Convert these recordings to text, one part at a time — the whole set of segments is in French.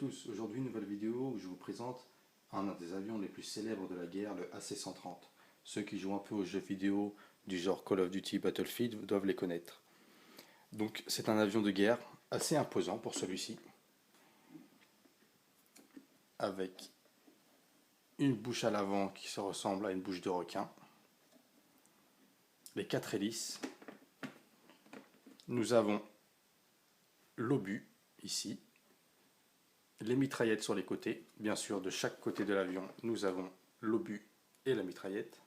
tous, aujourd'hui une nouvelle vidéo où je vous présente un des avions les plus célèbres de la guerre, le AC-130. Ceux qui jouent un peu aux jeux vidéo du genre Call of Duty, Battlefield doivent les connaître. Donc c'est un avion de guerre assez imposant pour celui-ci, avec une bouche à l'avant qui se ressemble à une bouche de requin, les 4 hélices, nous avons l'obus ici, les mitraillettes sur les côtés. Bien sûr, de chaque côté de l'avion, nous avons l'obus et la mitraillette.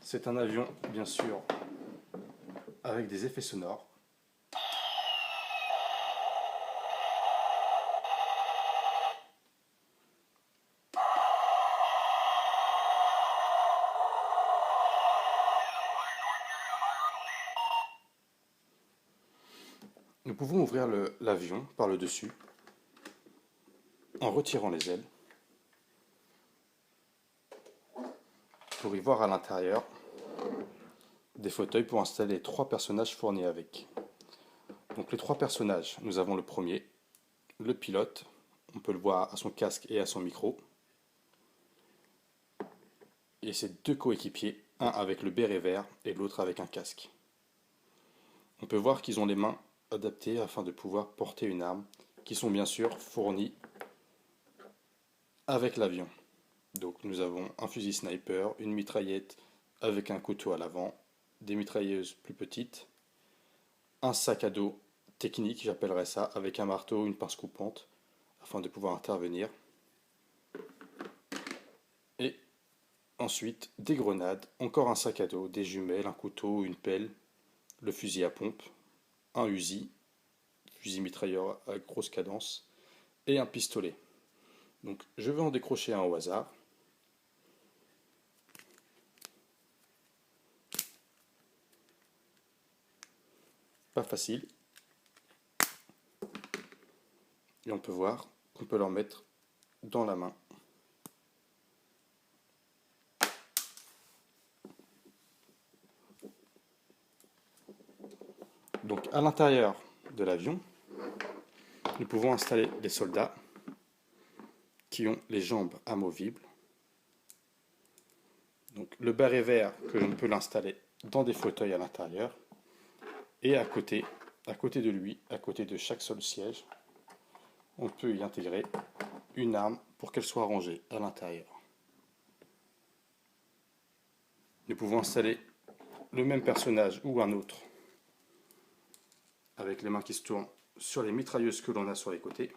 C'est un avion, bien sûr, avec des effets sonores. Nous pouvons ouvrir l'avion par le dessus en retirant les ailes pour y voir à l'intérieur des fauteuils pour installer 3 personnages fournis avec. Donc les 3 personnages, nous avons le premier, le pilote, on peut le voir à son casque et à son micro, et ses 2 coéquipiers, un avec le béret vert et l'autre avec un casque. On peut voir qu'ils ont les mains adaptées afin de pouvoir porter une arme, qui sont bien sûr fournies avec l'avion. Donc nous avons un fusil sniper, une mitraillette avec un couteau à l'avant, des mitrailleuses plus petites, un sac à dos technique, j'appellerais ça, avec un marteau, une pince coupante, afin de pouvoir intervenir. Et ensuite des grenades, encore un sac à dos, des jumelles, un couteau, une pelle, le fusil à pompe, un Uzi, fusil mitrailleur à grosse cadence, et un pistolet. Donc je vais en décrocher un au hasard. Pas facile. Et on peut voir qu'on peut leur mettre dans la main. Donc à l'intérieur de l'avion, nous pouvons installer les soldats qui ont les jambes amovibles. Donc le béret vert que l'on peut l'installer dans des fauteuils à l'intérieur. Et à côté de lui, à côté de chaque seul siège, on peut y intégrer une arme pour qu'elle soit rangée à l'intérieur. Nous pouvons installer le même personnage ou un autre avec les mains qui se tournent sur les mitrailleuses que l'on a sur les côtés.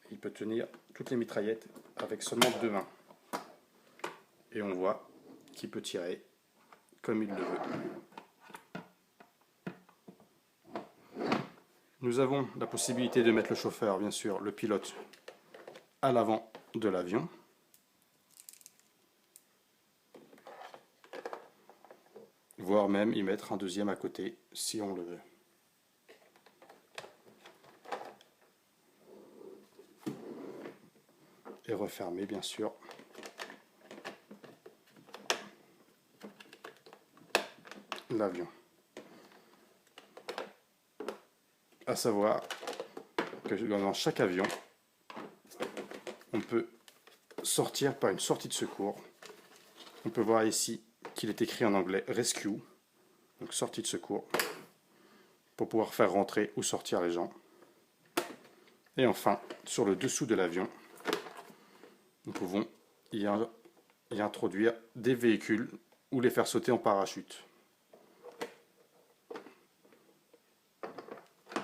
Il peut tenir toutes les mitraillettes avec seulement 2 mains. Et on voit qu'il peut tirer comme il le veut. Nous avons la possibilité de mettre le chauffeur, bien sûr, le pilote, à l'avant de l'avion. Voire même y mettre un deuxième à côté, si on le veut. Et refermer, bien sûr, l'avion. À savoir que dans chaque avion, on peut sortir par une sortie de secours. On peut voir ici qu'il est écrit en anglais Rescue, donc sortie de secours, pour pouvoir faire rentrer ou sortir les gens. Et enfin, sur le dessous de l'avion, nous pouvons y introduire des véhicules ou les faire sauter en parachute.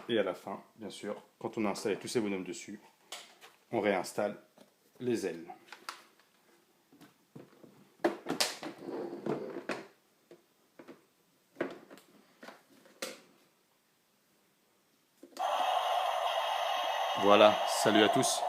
Et à la fin, bien sûr, quand on a installé tous ces bonhommes dessus, on réinstalle les ailes. Voilà, salut à tous.